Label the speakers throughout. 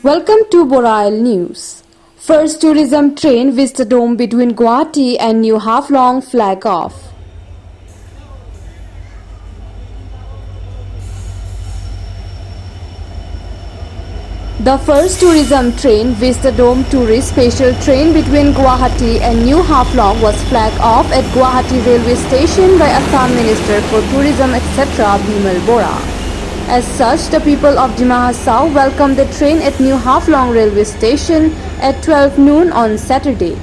Speaker 1: Welcome to Borail News. First tourism train Vistadome between Guwahati and New Haflong flag off. The first tourism train Vistadome tourist special train between Guwahati and New Haflong was flagged off at Guwahati railway station by Assam Minister for Tourism etc. Bimal Bora. As such, the people of Dima Hasao welcomed the train at New Haflong railway station at 12 noon on Saturday.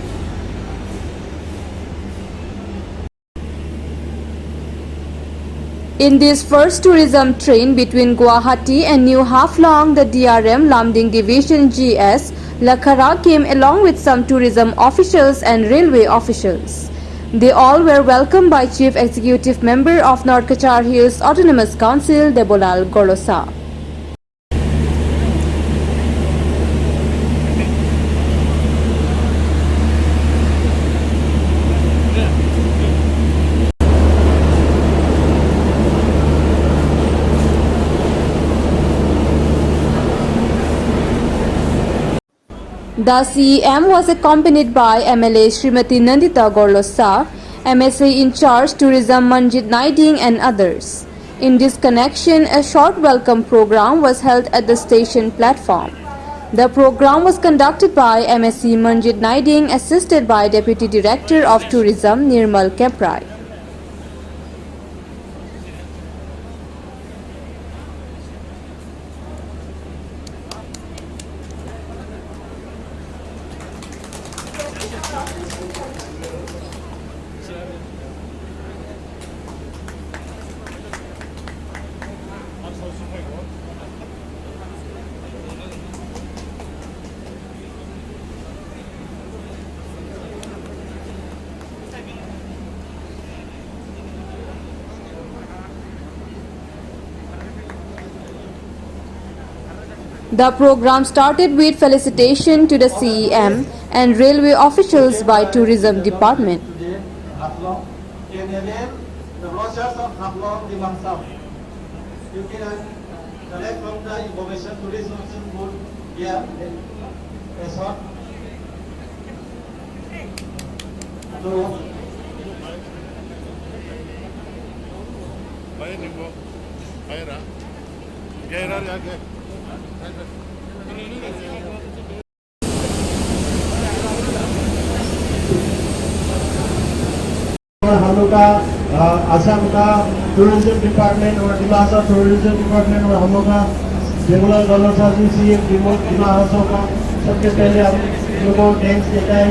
Speaker 1: In this first tourism train between Guwahati and New Haflong, the DRM Lamding Division GS Lakhara came along with some tourism officials and railway officials. They all were welcomed by Chief Executive Member of North Cachar Hills Autonomous Council, Debolal Golosa. The CEM was accompanied by MLA Srimati Nandita Gorlosa, MSA in charge Tourism Manjit Naiding and others. In this connection, a short welcome program was held at the station platform. The program was conducted by MSc Manjit Naiding, assisted by Deputy Director of Tourism Nirmal Keprai. The program started with felicitation to the CEM and railway officials by Tourism Department.
Speaker 2: In the name, the brochures of Haflong Dimangsaw. You can collect from the information tourism board here. A short. So, हम लोग का आसाम का tourism department और Dima Hasao tourism department और हम लोग का regular governor जी सी डिमा हासाओ का सबसे पहले हम लोगों को थैंक्स देता है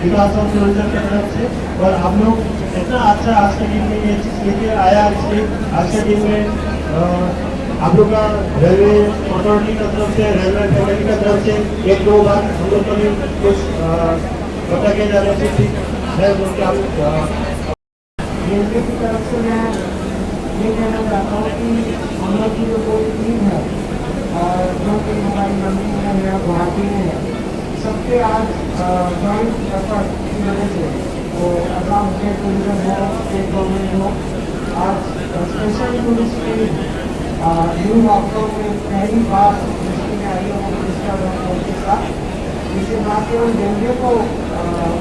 Speaker 2: डिमा हासाओ टूरिज्म की तरफ से। और हम लोग इतना अच्छा आज के दिन में ये चीज़ लेके आया, इसलिए आज के दिन में आप लोग का रेलवे अथॉरिटी की तरफ से, रेलवे फैमिली की तरफ से एक दो बार हम लोग को भी कुछ पता किया जा रहा है
Speaker 3: रेलवे की तरफ से मैं ये कहना चाहता हूँ कि हम लोग की जो कोई टीम है और जो कि हमारी मंडी में है, गुवाहाटी में है, सबके आज जॉइंट एफर्ट की वजह से वो असम स्टेट टूरिज्म हो, स्टेट गवर्नमेंट हो, आज स्पेशल टूरिस्ट टीम न्यू हॉफलॉन्ग में पहली बार दृष्टि में आई है उनके साथ। जिससे ना केवल रेलवे को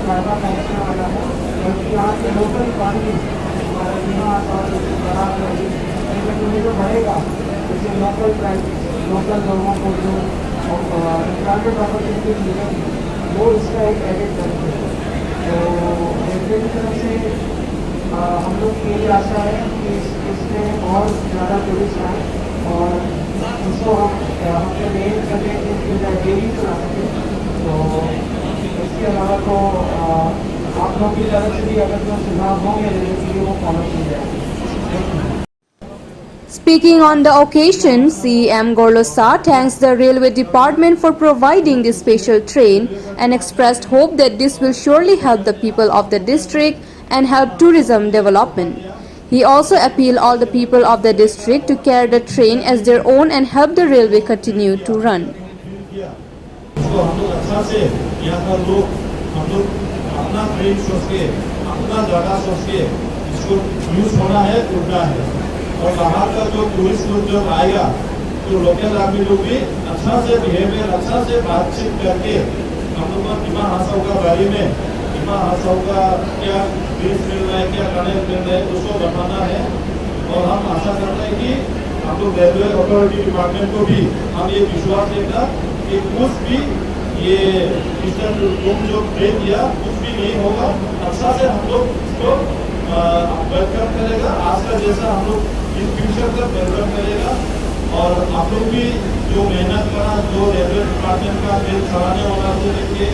Speaker 3: फायदा पहुँचने वाला है, बल्कि यहाँ के लोकल इकॉनमी जो बढ़ेगा, इससे लोकल प्राइस, लोकल लोगों को जो एम्प्लॉयमेंट अपॉर्चुनिटी मिलेगी, वो इसका एक एडेड बेनिफिट है। तो रेलवे की तरफ से हम लोग की ये आशा है कि इसमें और ज़्यादा टूरिस्ट आए और इसको हम अपने मेन करने के डेली चला सकें। तो इसके अलावा तो आप लोग की तरफ से भी अगर जो सुझाव होंगे रेलवे के लिए वो फॉलो किए जाएंगे।
Speaker 1: Speaking on the occasion, CEM Gorlosa thanks the Railway Department for providing this special train and expressed hope that this will surely help the people of the district and help tourism development. He also appealed all the people of the district to carry the train as their own and help the railway continue to run.
Speaker 2: तो हम लोग अच्छा से यहाँ का लोग हम लोग अपना ट्रेन सोच के, अपना जगह सोच के इसको यूज होना है, उड़ना है। और बाहर का जो टूरिस्ट लोग जब आएगा
Speaker 4: जो लोकल आदमी लोग भी अच्छा से बिहेवियर, अच्छा से बातचीत करके हम लोग को डिमा हासाऊ का बारे में, डिमा हासाऊ का क्या बीज मिल रहा है, क्या कनेक्ट मिल रहा है, उसको बताना है। और हम आशा करते हैं कि हम लोग रेलवे अथॉरिटी डिपार्टमेंट को भी हम ये विश्वास देगा कि कुछ भी ये तुम जो ट्रेन दिया कुछ भी नहीं होगा, अच्छा से हम लोग इसको वेलकम करेगा। आज का जैसा हम लोग इन फ्यूचर का वेलकम करेगा। और आप लोग भी जो मेहनत करा, जो रेलवे डिपार्टमेंट का ट्रेन चलाने वाला से लेके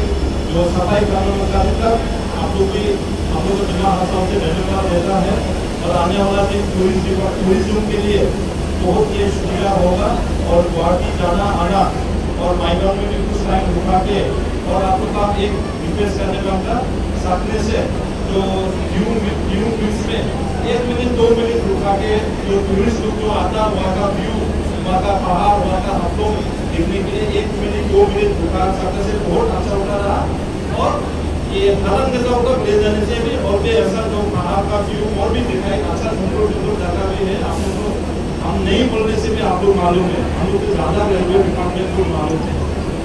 Speaker 4: जो सफाई कर्मचारी तक, आप लोग भी हम लोग को डिमा हासाऊ से धन्यवाद देता है। और आने वाला दिन टूरिज्म के लिए बहुत ये सुविधा होगा। और गुवाहाटी जाना आना और माइगॉन में भी कुछ टाइम रुका के और आप लोग का एक रिक्वेस्ट करने का होगा सामने से जो व्यू ब्रिज में 1 मिनट 2 मिनट रुका के जो टूरिस्ट लोग जो आता है वहाँ का व्यू, वहाँ का पहाड़, वहाँ का हम लोग देखने के लिए 1 मिनट 2 मिनट रुका सकते से बहुत अच्छा होता रहा। और ये धर्म नेताओं का ले जाने से भी और भी ऐसा जो पहाड़ का व्यू और भी दिखाई अच्छा सुंदर जगह भी है। आप लोग हम नहीं बोलने से भी आप लोग मालूम है, हम लोग को ज़्यादा रेलवे डिपार्टमेंट को मालूम है।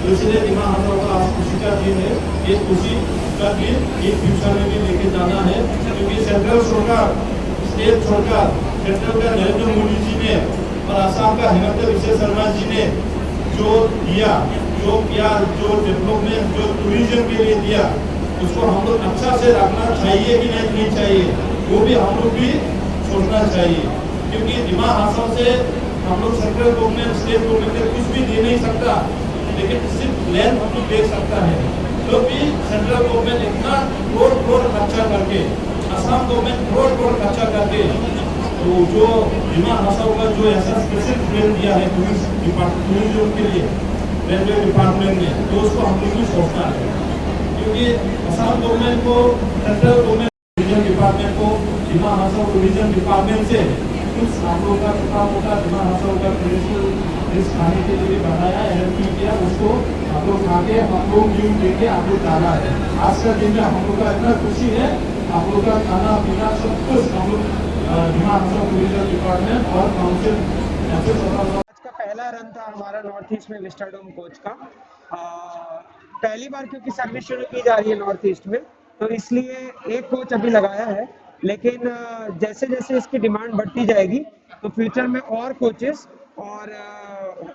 Speaker 4: तो इसलिए डिमा हासाऊ का आज खुशी का दिन है। ये खुशी का दिन ये फ्यूचर में भी लेके जाना है, क्योंकि सेंट्रल सरकार, स्टेट सरकार, सेंट्रल का नरेंद्र मोदी जी ने और आसाम का हेमंत विश्व शर्मा जी ने जो दिया, जो किया, जो डेवलपमेंट, जो टूरिज्म के लिए दिया, उसको हम लोग अच्छा से रखना चाहिए कि नहीं चाहिए, वो भी हम लोग भी सोचना चाहिए। क्योंकि डिमा हासाऊ से हम लोग सेंट्रल गवर्नमेंट, स्टेट गवर्नमेंट कुछ भी दे नहीं सकता, लेकिन सिर्फ लैंड हम लोग दे सकता है। तो भी सेंट्रल गवर्नमेंट इतना करोड़ खर्चा करके, असम गवर्नमेंट करोड़ खर्चा करके तो जो डिमा हासाऊ का जो ऐसा स्पेशल ट्रेन दिया है टूरिज्म के लिए रेलवे डिपार्टमेंट ने, तो उसको हम लोग भी सोचना है। क्योंकि असम गवर्नमेंट को, सेंट्रल गवर्नमेंट टूरिज्म डिपार्टमेंट को डिमा हासाऊ टूरिज्म डिपार्टमेंट से कुछ हम लोग का छोटा मोटा डिमा हासाऊ का ट्रेडिशनल खाने के लिए बनाया, एलपी किया, उसको हम लोग खा के हम लोग यूज लेके आप लोग जाना है। आज का दिन में हम लोग का इतना खुशी है, आप लोग का खाना पीना सब कुछ हम लोग डिमा हासाऊ टूरिज्म डिपार्टमेंट और काउंसिल ऐसे
Speaker 3: आज का पहला रन था हमारा नॉर्थ ईस्ट में विस्टाडोम कोच का। पहली बार क्योंकि सर्विस शुरू की जा रही है नॉर्थ ईस्ट में, तो इसलिए एक कोच अभी लगाया है। लेकिन जैसे जैसे इसकी डिमांड बढ़ती जाएगी तो फ्यूचर में और कोचेस और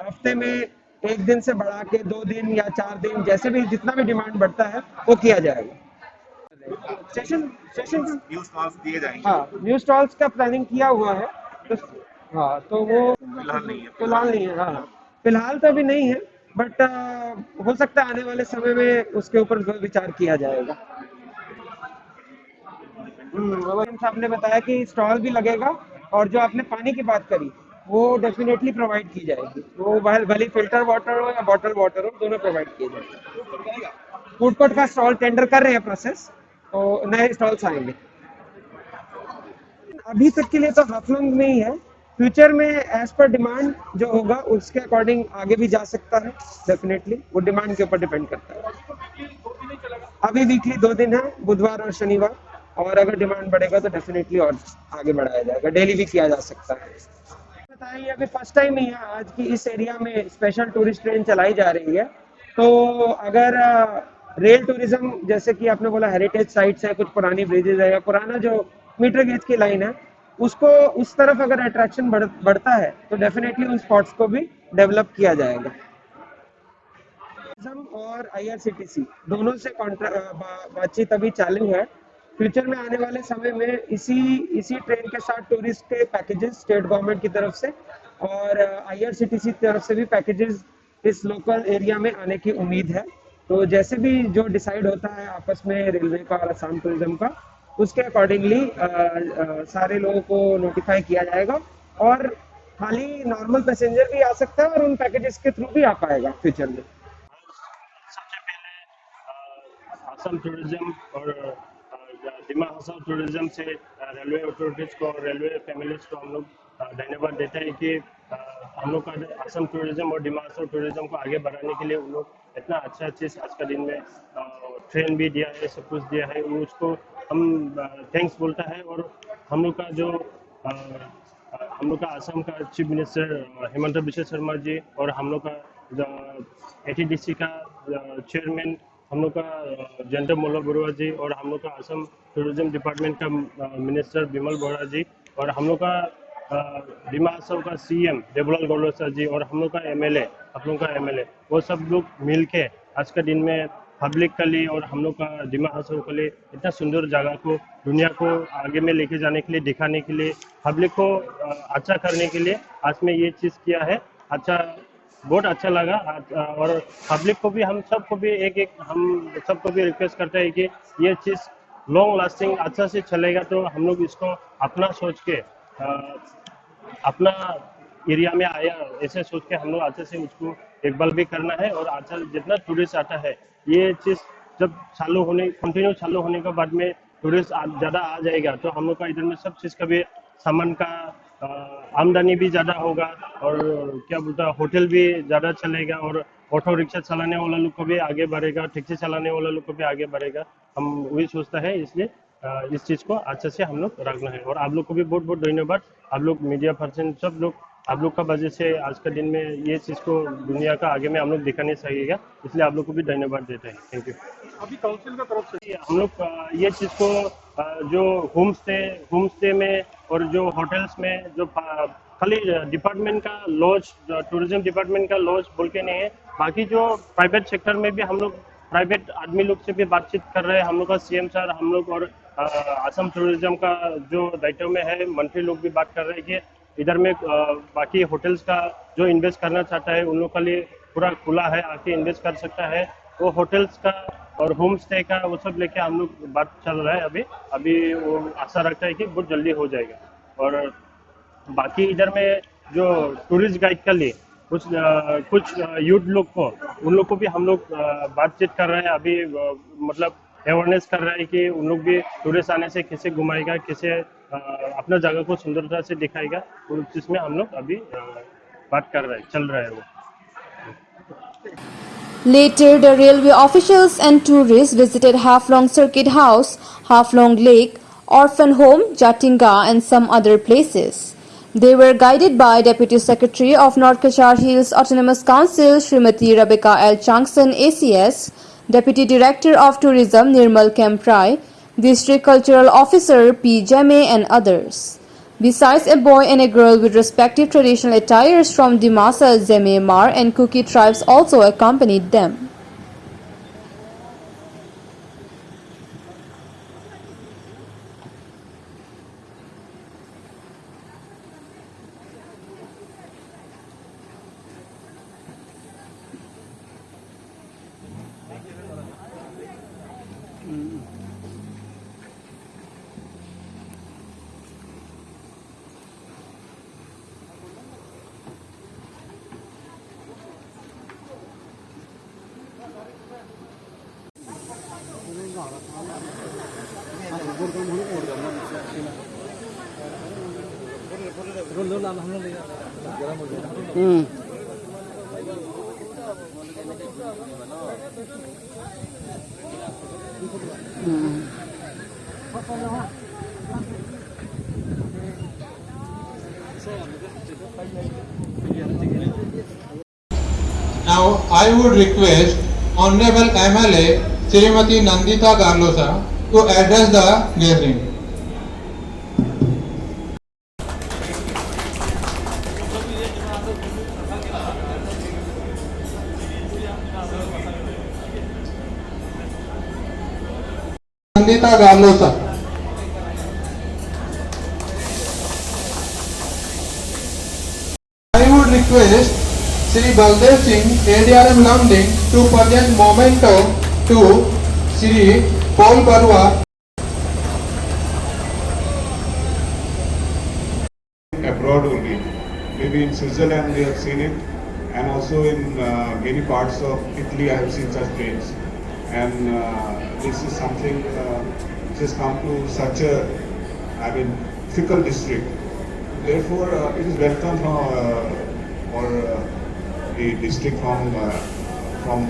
Speaker 3: हफ्ते में 1 दिन से बढ़ा के 2 दिन या 4 दिन, जैसे भी जितना भी डिमांड बढ़ता है वो किया जाएगा। सेशन
Speaker 5: न्यू स्टॉल्स दिए जाएंगे।
Speaker 3: हाँ, न्यू स्टॉल्स का प्लानिंग किया हुआ है। तो हाँ, तो वो
Speaker 5: फिलहाल नहीं है।
Speaker 3: फिलहाल नहीं है। हाँ, फिलहाल तो अभी नहीं है, बट हो सकता है आने वाले समय में उसके ऊपर विचार किया जाएगा। साहब ने बताया कि स्टॉल भी लगेगा और जो आपने पानी की बात करी वो डेफिनेटली प्रोवाइड की जाएगी। वो भले फिल्टर वाटर हो या बॉटल वाटर हो, दोनों प्रोवाइड किए जाएंगे। फूड कोर्ट का स्टॉल टेंडर कर रहे हैं प्रोसेस, तो नए स्टॉल्स आएंगे। अभी तक के लिए तो हाफलोंग में ही है। फ्यूचर में एज पर डिमांड जो होगा उसके अकॉर्डिंग आगे भी जा सकता है। डेफिनेटली वो डिमांड के ऊपर डिपेंड करता है। अभी वीकली 2 दिन है, बुधवार और शनिवार, और अगर डिमांड बढ़ेगा तो डेफिनेटली और आगे बढ़ाया जाएगा। डेली भी किया जा सकता है। बताइए, अभी फर्स्ट टाइम ही है आज की इस एरिया में स्पेशल टूरिस्ट ट्रेन चलाई जा रही है। तो अगर रेल टूरिज्म, जैसे कि आपने बोला हेरिटेज साइट्स है, कुछ पुरानी ब्रिजेज है या पुराना जो मीटर गेज की लाइन है, उसको उस तरफ अगर अट्रैक्शन बढ़ता है तो डेफिनेटली उन स्पॉट्स को भी डेवलप किया जाएगा। और IRCTC दोनों से बातचीत अभी चालू है। फ्यूचर में आने वाले समय में इसी ट्रेन के साथ टूरिस्ट के पैकेजेस स्टेट गवर्नमेंट की तरफ से और IRCTC की तरफ से भी पैकेजेस इस लोकल एरिया में आने की उम्मीद है। तो जैसे भी जो डिसाइड होता है आपस में रेलवे का और असम टूरिज्म का, उसके अकॉर्डिंगली सारे लोगों को नोटिफाई किया जाएगा और खाली नॉर्मल पैसेंजर भी आ सकता है और उन पैकेजेस के थ्रू भी आ पाएगा फ्यूचर में।
Speaker 6: सबसे पहले असम टूरिज्म और डिमा हासाऊ टूरिज्म से रेलवे अथॉरिटीज को और रेलवे फैमिलीज को हम लोग धन्यवाद देते हैं कि हम लोग का असम टूरिज्म और डिमा हासाऊ टूरिज्म को आगे बढ़ाने के लिए उन लोग इतना अच्छा चीज़ आज का दिन में ट्रेन भी दिया है, सब कुछ दिया है, उसको हम थैंक्स बोलता है। और हम लोग का जो हम लोग का असम का चीफ मिनिस्टर हेमंत बिश्व शर्मा जी और हम लोग का एटीडीसी का चेयरमैन हम लोग का जयंत मोल्ला बरुआ जी और हम लोग का असम टूरिज्म डिपार्टमेंट का मिनिस्टर बिमल बोरा जी और हम लोग का डिमा हसाओ का सीएम देवलाल गौलोसा जी और हम लोग का एमएलए आप लोग का एमएलए वो सब लोग मिल के आज का दिन में पब्लिक के लिए और हम लोग का डिमा हसाओ के लिए इतना सुंदर जगह को दुनिया को आगे में लेके जाने के लिए दिखाने के लिए पब्लिक को अच्छा करने के लिए आज में ये चीज़ किया है। अच्छा, बहुत अच्छा लगा और पब्लिक को भी हम सबको भी हम सबको भी रिक्वेस्ट करते हैं कि ये चीज़ लॉन्ग लास्टिंग अच्छा से चलेगा तो हम लोग इसको अपना सोच के अपना एरिया में आया ऐसे सोच के हम लोग अच्छे से उसको देखभाल भी करना है और अच्छा जितना टूरिस्ट आता है ये चीज़ जब कंटिन्यू चालू होने के बाद में टूरिस्ट ज़्यादा आ जाएगा तो हम लोग का इधर में सब चीज़ का भी सामान का आमदनी भी ज़्यादा होगा और क्या बोलता है होटल भी ज़्यादा चलेगा और ऑटो रिक्शा चलाने वाला लोग को भी आगे बढ़ेगा, टैक्सी चलाने वाला लोग को भी आगे बढ़ेगा। हम वही सोचता है, इसलिए इस चीज़ को अच्छे से हम लोग रखना है और आप लोग को भी बहुत बहुत धन्यवाद। आप लोग मीडिया पर्सन सब लोग आप लोग का वजह से आज का दिन में ये चीज़ को दुनिया का आगे में हम लोग दिखाने चाहिएगा, इसलिए आप लोग को भी धन्यवाद देते हैं। Thank you.
Speaker 5: अभी काउंसिल का तरफ से
Speaker 6: हम लोग ये चीज़ को जो होम स्टे में और जो होटल्स में जो खाली डिपार्टमेंट का लॉज टूरिज्म डिपार्टमेंट का लॉज बोल के नहीं है, बाकी जो प्राइवेट सेक्टर में भी हम लोग प्राइवेट आदमी लोग से भी बातचीत कर रहे हैं। हम लोग का सीएम सर हम लोग और असम टूरिज्म का जो दायित्व में है मंत्री लोग भी बात कर रहे हैं कि इधर में बाकी होटल्स का जो इन्वेस्ट करना चाहता है उन लोग के लिए पूरा खुला है, आके इन्वेस्ट कर सकता है। वो होटल्स का और होम स्टे का वो सब लेके हम लोग बात चल रहा है अभी वो आशा रखता है कि बहुत जल्दी हो जाएगा। और बाकी इधर में जो टूरिस्ट गाइड के लिए कुछ यूथ लोग को उन लोग को भी हम लोग बातचीत कर रहे हैं अभी, मतलब अवेयरनेस कर रहे हैं कि उन लोग भी टूरिस्ट आने से कैसे घुमाएगा, कैसे अपना जगह को सुंदरता से दिखाएगा, उस चीज़ में हम लोग अभी बात कर रहे हैं, चल रहा है वो।
Speaker 1: Later, the railway officials and tourists visited Haflong Circuit House, Haflong Lake, Orphan Home, Jatinga and some other places. They were guided by Deputy Secretary of North Kachar Hills Autonomous Council, Srimati Rebecca L. Changson, ACS, Deputy Director of Tourism, Nirmal Kemprai, District Cultural Officer, P. Jame and others. Besides a boy and a girl with respective traditional attires from Dimasa, Zeme, Mar and Kuki tribes also accompanied them.
Speaker 7: Now I would request Honorable MLA Srimati Nandita Garlosa to address the gathering. Nandita Garlosa. I would request Shri Baldev Singh, ADRM Lamding, to present memento to Shri Paul Barua.
Speaker 8: Abroad only, maybe in Switzerland we have seen it, and also in many parts of Italy I have seen such trains. And this is something which has come to such a, fickle district. Therefore, it is welcome for the district from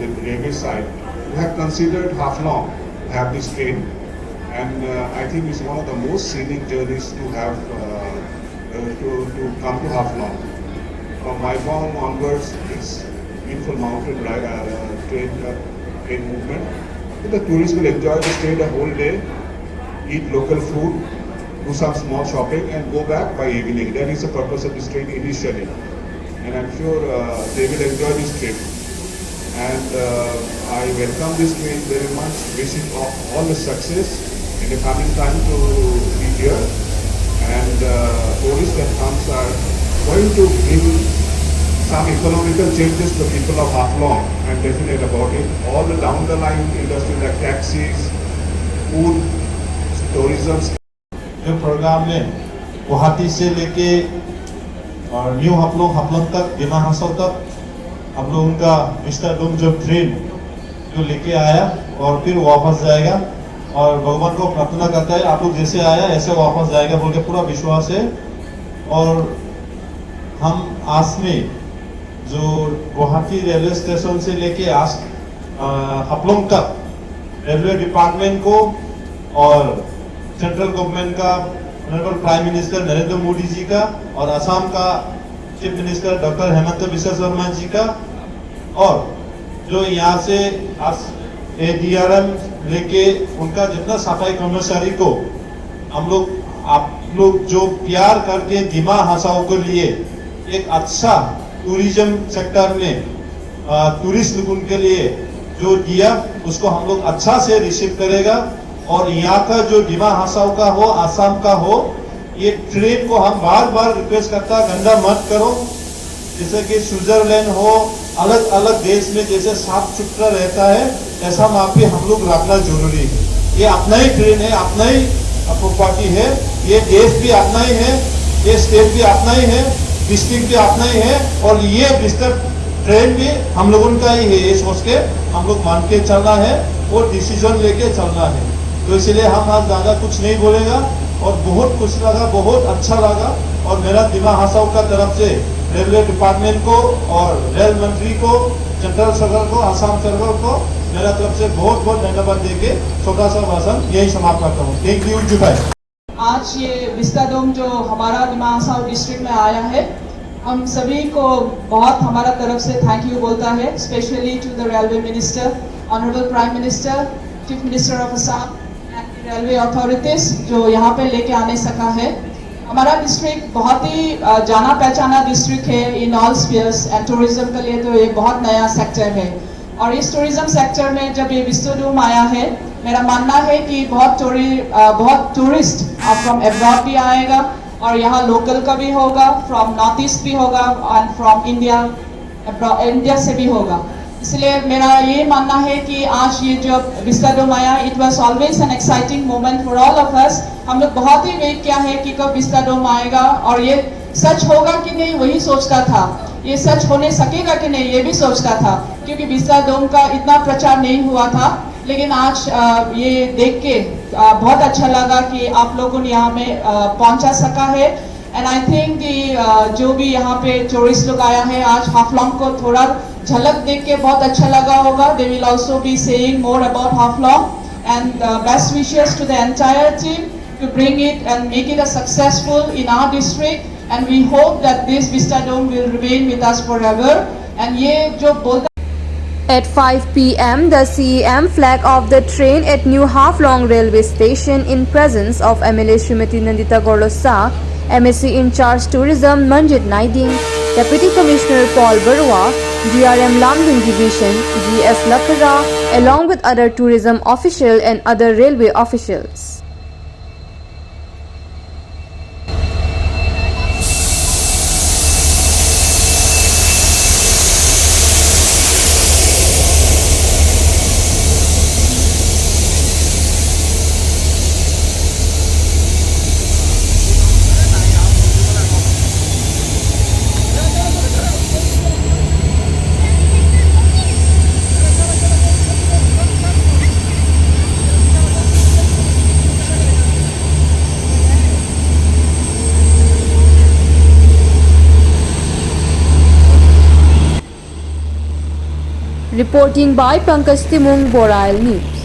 Speaker 8: the railway side. We have considered Haflong to have this train, and I think it's one of the most scenic journeys to have to come to Haflong. From Maiphong onwards, it's beautiful mountain train movement. So the tourists will enjoy the stay the whole day, eat local food, do some small shopping, and go back by evening. That is the purpose of this train initially, and I'm sure they will enjoy this trip. And I welcome this train very much. Wish it all the success in the coming time to be here. And tourists that comes are going to bring some economical changes to the people of Haflong. I'm definite about it. All the down the line industry like taxis, food, tourism.
Speaker 4: ये programme में गुवाहाटी से लेके और new Haflong तक, डिमा हासाओ तक हम लोगों का विस्टाडोम जो ट्रेन जो लेके आया और फिर वापस जाएगा, और भगवान को प्रार्थना करता है आप लोग जैसे आया ऐसे वापस जाएगा बोल के पूरा विश्वास है। और हम आज में जो गुवाहाटी रेलवे स्टेशन से लेके आज हाफलोंग तक रेलवे डिपार्टमेंट को और सेंट्रल गवर्नमेंट का honourable prime minister Narendra Modi ji का और असम का chief minister doctor Himanta Biswa Sarma ji का, और जो यहाँ से ADRM लेके उनका जितना सफाई कर्मचारी को हम लोग आप लोग जो प्यार करके डिमा हासाओ के लिए एक अच्छा टूरिज्म सेक्टर में टूरिस्ट लोगों के लिए जो दिया उसको हम लोग अच्छा से रिसीव करेगा। और यहाँ का जो डिमा हासाओ का हो, आसाम का हो, ये ट्रेन को हम बार बार रिक्वेस्ट करता गंदा मत करो। जैसे कि स्विट्जरलैंड हो, अलग अलग देश में जैसे साफ सुथरा रहता है ऐसा वहाँ पे हम लोग रखना जरूरी है। ये अपना ही ट्रेन है, अपना ही प्रॉपर्टी है, ये देश भी अपना ही है, ये स्टेट भी अपना ही है, डिस्ट्रिक्ट भी अपना ही है, और ये डिस्ट्रिक्ट ट्रेन भी हम लोगों का ही है। ये सोच के हम लोग मान के चलना है और डिसीजन लेके चलना है। तो इसलिए हम आज ज़्यादा कुछ नहीं बोलेगा, और बहुत खुश लगा, बहुत अच्छा लगा। और मेरा डिमा हासाओ का तरफ से रेलवे डिपार्टमेंट को और रेल मंत्री को, सेंट्रल सरकार को, आसाम सरकार को मेरा तरफ से बहुत बहुत धन्यवाद देके छोटा सा भाषण यही समाप्त करता हूँ। थैंक यू जुबाई।
Speaker 3: आज ये विस्टाडोम जो हमारा डिमा हासाओ डिस्ट्रिक्ट में आया है, हम सभी को बहुत हमारा तरफ से थैंक यू बोलता है, specially to the railway minister, honourable prime minister, chief minister of Assam, railway authorities जो यहाँ पे लेके आने सका है। हमारा डिस्ट्रिक्ट बहुत ही जाना पहचाना डिस्ट्रिक्ट है in all spheres, and tourism के लिए तो ये बहुत नया सेक्टर है। और इस टूरिज्म सेक्टर में जब ये विस्टाडोम आया है, मेरा मानना है कि बहुत टूरिस्ट फ्रॉम एब्रॉड भी आएगा, और यहाँ लोकल का भी होगा, फ्रॉम नॉर्थ ईस्ट भी होगा, एंड फ्रॉम इंडिया से भी होगा। इसलिए मेरा ये मानना है कि आज ये जो विस्टाडोम आया, it was always an exciting moment for all of us. हम लोग बहुत ही वेट किया है कि कब विस्टाडोम आएगा, और ये सच होगा कि नहीं वही सोचता था, ये सच होने सकेगा कि नहीं ये भी सोचता था, क्योंकि विस्टाडोम का इतना प्रचार नहीं हुआ था। लेकिन आज ये देख के बहुत अच्छा लगा कि आप लोगों ने यहाँ में पहुँचा सका है। एंड आई थिंक जो भी यहाँ पे टूरिस्ट लोग आया है आज हाफलोंग को थोड़ा झलक देख के बहुत अच्छा लगा होगा। They will also be saying more about Haflong, and best wishes to the entire team to bring it and make it a successful in our district, and we hope that this Vistadome will remain with us forever. And ये जो बोलता
Speaker 1: At 5 p.m., the CEM flag off the train at New Haflong railway station in presence of MLA Srimati Nandita Gorlosa, MSc in charge tourism Manjit Naiding, Deputy Commissioner Paul Barua, DRM Lamding Division, GS Lakara, along with other tourism official and other railway officials. Reporting by Pankaj Timung, Borail News.